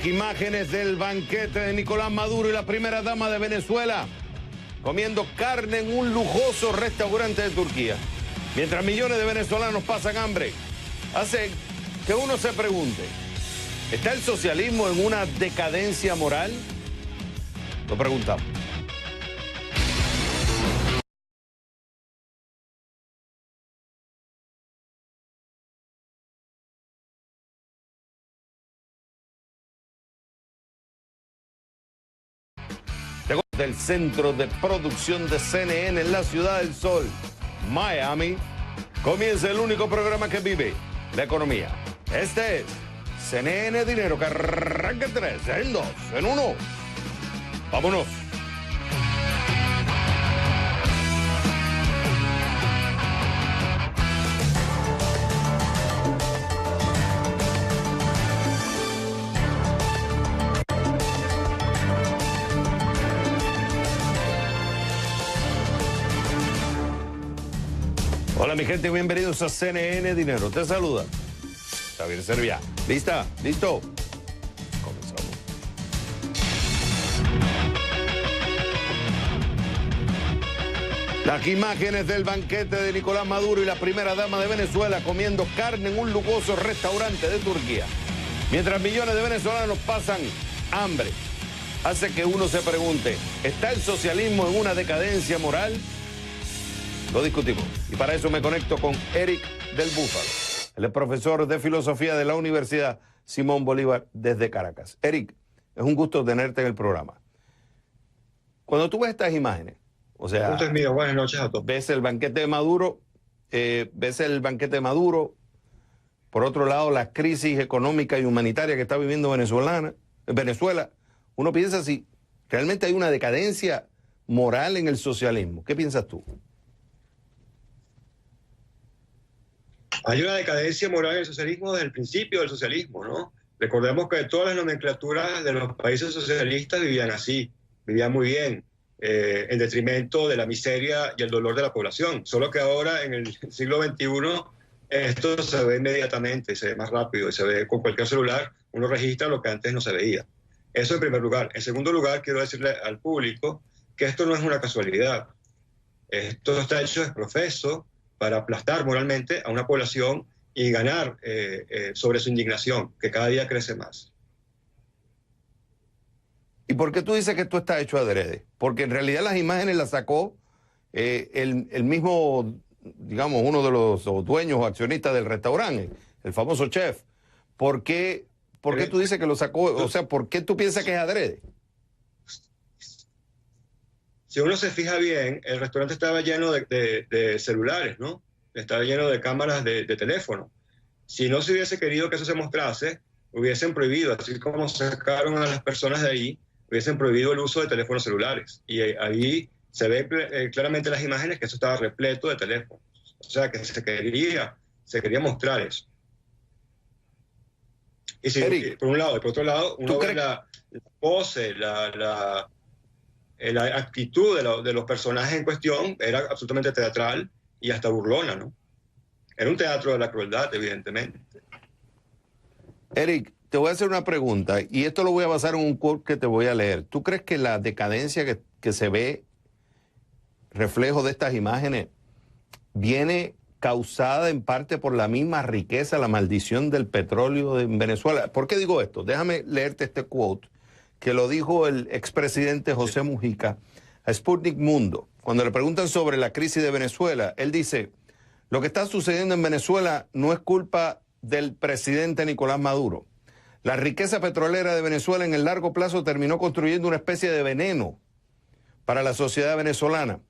Las imágenes del banquete de Nicolás Maduro y la primera dama de Venezuela comiendo carne en un lujoso restaurante de Turquía. Mientras millones de venezolanos pasan hambre, hace que uno se pregunte, ¿está el socialismo en una decadencia moral? Lo preguntamos. Del centro de producción de CNN en la Ciudad del Sol, Miami, comienza el único programa que vive la economía. Este es CNN Dinero, que arranca en 3, en 2, en 1. Vámonos. Hola mi gente, bienvenidos a CNN Dinero. Te saluda Javier Serviá. ¿Lista? ¿Listo? Comenzamos. Las imágenes del banquete de Nicolás Maduro y la primera dama de Venezuela comiendo carne en un lujoso restaurante de Turquía. Mientras millones de venezolanos pasan hambre, hace que uno se pregunte, ¿está el socialismo en una decadencia moral? Lo discutimos. Y para eso me conecto con Eric del Búfalo. Él es profesor de filosofía de la Universidad Simón Bolívar desde Caracas. Eric, es un gusto tenerte en el programa. Cuando tú ves estas imágenes, o sea, gusto es mío. Buenas noches a todos. ves el banquete de Maduro, por otro lado, la crisis económica y humanitaria que está viviendo Venezuela, uno piensa si realmente hay una decadencia moral en el socialismo. ¿Qué piensas tú? Hay una decadencia moral en el socialismo desde el principio del socialismo, ¿no? Recordemos que todas las nomenclaturas de los países socialistas vivían así, vivían muy bien, en detrimento de la miseria y el dolor de la población. Solo que ahora, en el siglo XXI, esto se ve inmediatamente, se ve más rápido, y se ve con cualquier celular, uno registra lo que antes no se veía. Eso en primer lugar. En segundo lugar, quiero decirle al público que esto no es una casualidad. Esto está hecho de profeso para aplastar moralmente a una población y ganar sobre su indignación, que cada día crece más. ¿Y por qué tú dices que esto está hecho adrede? Porque en realidad las imágenes las sacó el mismo, digamos, uno de los dueños o accionistas del restaurante, el famoso chef. ¿Por qué tú dices que lo sacó? O sea, ¿por qué tú piensas que es adrede? Si uno se fija bien, el restaurante estaba lleno de celulares, ¿no? Estaba lleno de cámaras de teléfono. Si no se hubiese querido que eso se mostrase, hubiesen prohibido, así como sacaron a las personas de ahí, hubiesen prohibido el uso de teléfonos celulares. Y ahí se ve claramente las imágenes que eso estaba repleto de teléfonos. O sea, que se quería mostrar eso. Y si, por un lado, y por otro lado, uno ve la pose, la actitud de los personajes en cuestión era absolutamente teatral y hasta burlona, ¿no? Era un teatro de la crueldad, evidentemente. Eric, te voy a hacer una pregunta, y esto lo voy a basar en un quote que te voy a leer. ¿Tú crees que la decadencia que se ve, reflejo de estas imágenes, viene causada en parte por la misma riqueza, la maldición del petróleo en Venezuela? ¿Por qué digo esto? Déjame leerte este quote que lo dijo el expresidente José Mujica a Sputnik Mundo. Cuando le preguntan sobre la crisis de Venezuela, él dice, lo que está sucediendo en Venezuela no es culpa del presidente Nicolás Maduro. La riqueza petrolera de Venezuela en el largo plazo terminó construyendo una especie de veneno para la sociedad venezolana,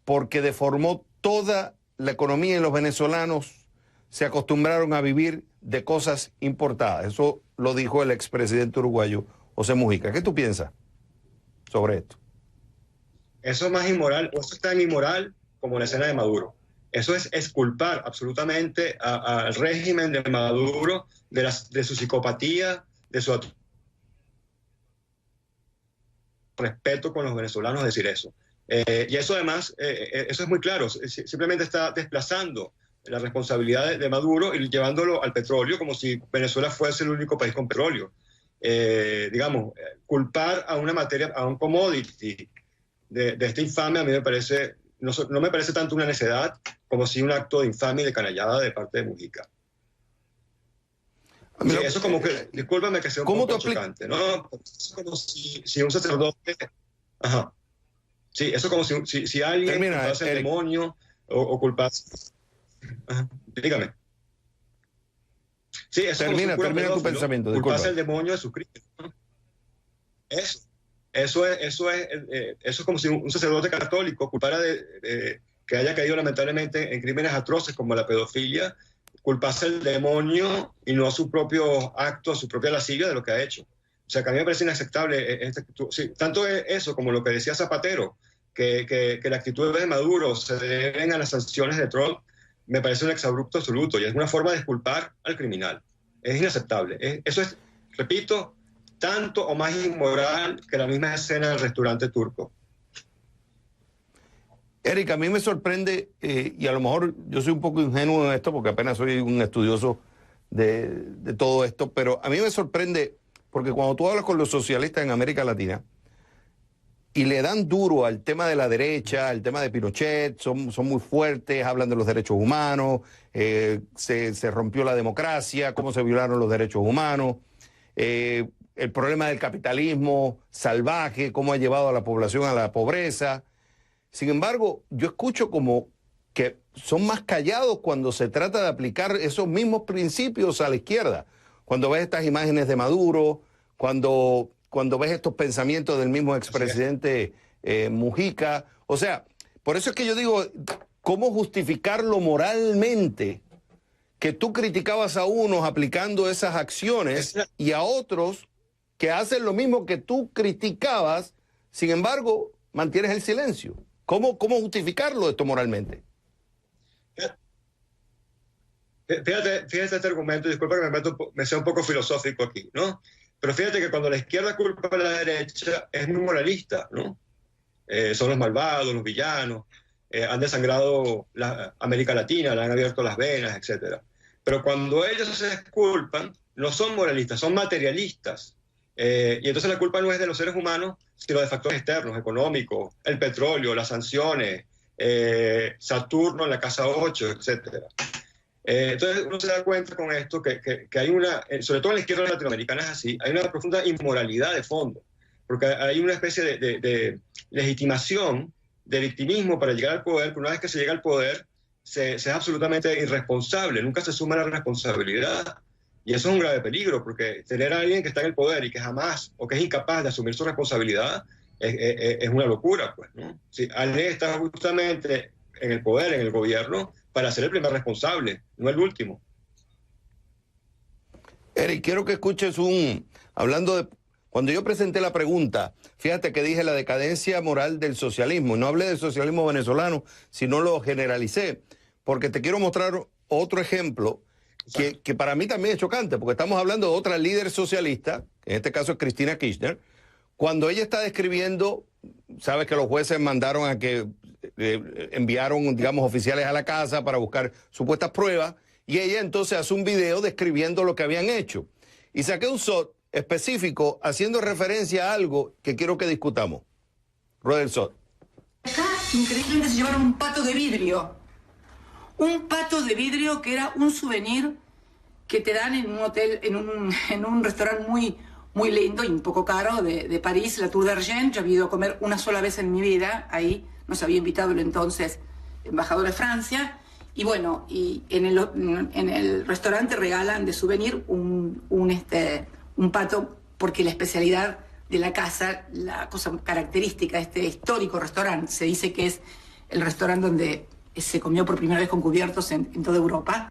porque deformó toda la economía y los venezolanos se acostumbraron a vivir de cosas importadas. Eso lo dijo el expresidente uruguayo José Mujica. ¿Qué tú piensas sobre esto? Eso es más inmoral, o eso es tan inmoral como la escena de Maduro. Eso es exculpar absolutamente al régimen de Maduro de su psicopatía, de su respeto con los venezolanos decir eso. Y eso además, eso es muy claro, simplemente está desplazando la responsabilidad de Maduro y llevándolo al petróleo como si Venezuela fuese el único país con petróleo. digamos, culpar a una materia, a un commodity de esta infamia, a mí me parece, no me parece tanto una necedad como si un acto de infamia y de canallada de parte de Mujica. Sí, eso como que, discúlpame que sea un poco chocante, ¿no? Es como si un sacerdote... Ajá. Sí, eso como si alguien culpase al demonio o culpase... Ajá. Dígame. Sí, eso termina tu pensamiento. Culpase al demonio de sus crímenes, ¿no? Eso es como si un sacerdote católico culpara que haya caído lamentablemente en crímenes atroces como la pedofilia, culpase al demonio y no a su propio acto, a su propia lascivia de lo que ha hecho. O sea, que a mí me parece inaceptable esta actitud. Sí, tanto eso como lo que decía Zapatero, que la actitud de Maduro se deben a las sanciones de Trump, me parece un exabrupto absoluto y es una forma de disculpar al criminal. Es inaceptable. Eso es, repito, tanto o más inmoral que la misma escena del restaurante turco. Eric, a mí me sorprende, y a lo mejor yo soy un poco ingenuo en esto porque apenas soy un estudioso de todo esto, pero a mí me sorprende porque cuando tú hablas con los socialistas en América Latina y le dan duro al tema de la derecha, al tema de Pinochet, son muy fuertes, hablan de los derechos humanos, se rompió la democracia, cómo se violaron los derechos humanos, el problema del capitalismo salvaje, cómo ha llevado a la población a la pobreza. Sin embargo, yo escucho como que son más callados cuando se trata de aplicar esos mismos principios a la izquierda. Cuando ves estas imágenes de Maduro, cuando ves estos pensamientos del mismo expresidente Mujica. O sea, por eso es que yo digo, ¿cómo justificarlo moralmente? Que tú criticabas a unos aplicando esas acciones y a otros que hacen lo mismo que tú criticabas, sin embargo, mantienes el silencio. ¿Cómo justificarlo esto moralmente? Fíjate este argumento, disculpa que me sea un poco filosófico aquí, ¿no? Pero fíjate que cuando la izquierda culpa a la derecha es muy moralista, ¿no? Son los malvados, los villanos, han desangrado América Latina, le han abierto las venas, etc. Pero cuando ellos se culpan, no son moralistas, son materialistas. Y entonces la culpa no es de los seres humanos, sino de factores externos, económicos, el petróleo, las sanciones, Saturno en la casa 8, etc. Entonces uno se da cuenta con esto que hay una, sobre todo en la izquierda latinoamericana es así, hay una profunda inmoralidad de fondo, porque hay una especie de legitimación, de victimismo para llegar al poder, que una vez que se llega al poder se es absolutamente irresponsable, nunca se suma la responsabilidad. Y eso es un grave peligro, porque tener a alguien que está en el poder y que jamás, o que es incapaz de asumir su responsabilidad, es una locura, pues, ¿no? Si alguien está justamente en el poder, en el gobierno, para ser el primer responsable, no el último. Eric, quiero que escuches hablando de, cuando yo presenté la pregunta, fíjate que dije la decadencia moral del socialismo, no hablé del socialismo venezolano, sino lo generalicé, porque te quiero mostrar otro ejemplo que para mí también es chocante, porque estamos hablando de otra líder socialista, en este caso es Cristina Kirchner, cuando ella está describiendo, sabes que los jueces mandaron a que enviaron, digamos, oficiales a la casa para buscar supuestas pruebas, y ella entonces hace un video describiendo lo que habían hecho. Y saqué un shot específico haciendo referencia a algo que quiero que discutamos. Rueda el shot. Acá, increíblemente, se llevaron un pato de vidrio. Un pato de vidrio que era un souvenir que te dan en un hotel, en un restaurante muy lindo y un poco caro de París, la Tour d'Argent. Yo había ido a comer una sola vez en mi vida ahí. Nos había invitado el entonces embajador de Francia. Y bueno, y en el restaurante regalan de souvenir un pato, porque la especialidad de la casa, la cosa característica de este histórico restaurante, se dice que es el restaurante donde se comió por primera vez con cubiertos en toda Europa.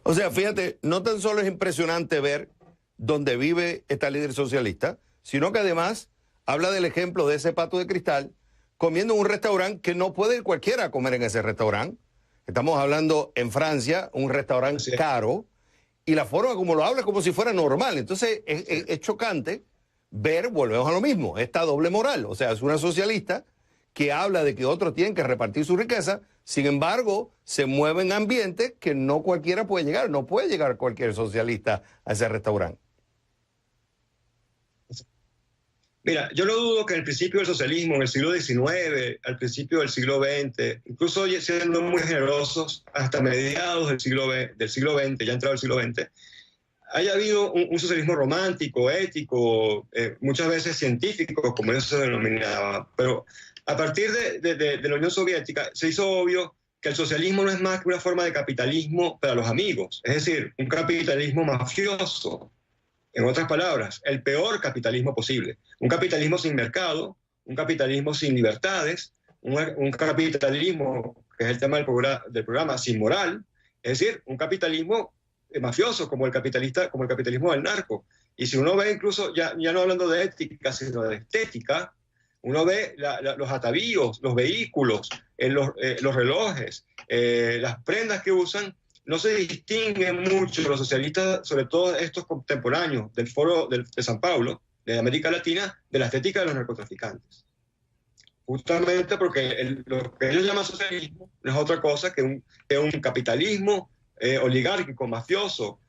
O sea, fíjate, no tan solo es impresionante ver dónde vive esta líder socialista, sino que además habla del ejemplo de ese pato de cristal comiendo en un restaurante que no puede ir cualquiera a comer en ese restaurante. Estamos hablando en Francia, un restaurante caro, y la forma como lo habla es como si fuera normal. Entonces es chocante ver, volvemos a lo mismo, esta doble moral. O sea, es una socialista que habla de que otros tienen que repartir su riqueza, sin embargo, se mueve en ambientes que no cualquiera puede llegar. No puede llegar cualquier socialista a ese restaurante. Mira, yo no dudo que en el principio del socialismo, en el siglo XIX, al principio del siglo XX, incluso siendo muy generosos, hasta mediados del siglo XX, ya entrado el siglo XX, haya habido un socialismo romántico, ético, muchas veces científico, como eso se denominaba. Pero a partir de la Unión Soviética se hizo obvio que el socialismo no es más que una forma de capitalismo para los amigos, es decir, un capitalismo mafioso. En otras palabras, el peor capitalismo posible. Un capitalismo sin mercado, un capitalismo sin libertades, un capitalismo, que es el tema del programa, sin moral, es decir, un capitalismo mafioso como el capitalismo del narco. Y si uno ve incluso, ya no hablando de ética, sino de estética, uno ve los atavíos, los vehículos, los relojes, las prendas que usan, no se distinguen mucho los socialistas, sobre todo estos contemporáneos del Foro de San Pablo, de América Latina, de la estética de los narcotraficantes. Justamente porque lo que ellos llaman socialismo no es otra cosa que un capitalismo oligárquico, mafioso,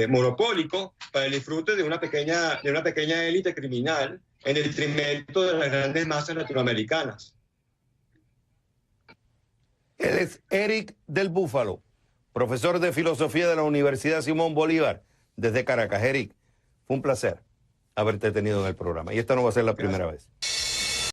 monopólico, para el disfrute de una pequeña élite criminal en detrimento de las grandes masas latinoamericanas. Él es Eric del Búfalo, profesor de filosofía de la Universidad Simón Bolívar, desde Caracas. Eric, fue un placer haberte tenido en el programa. Y esta no va a ser la primera vez.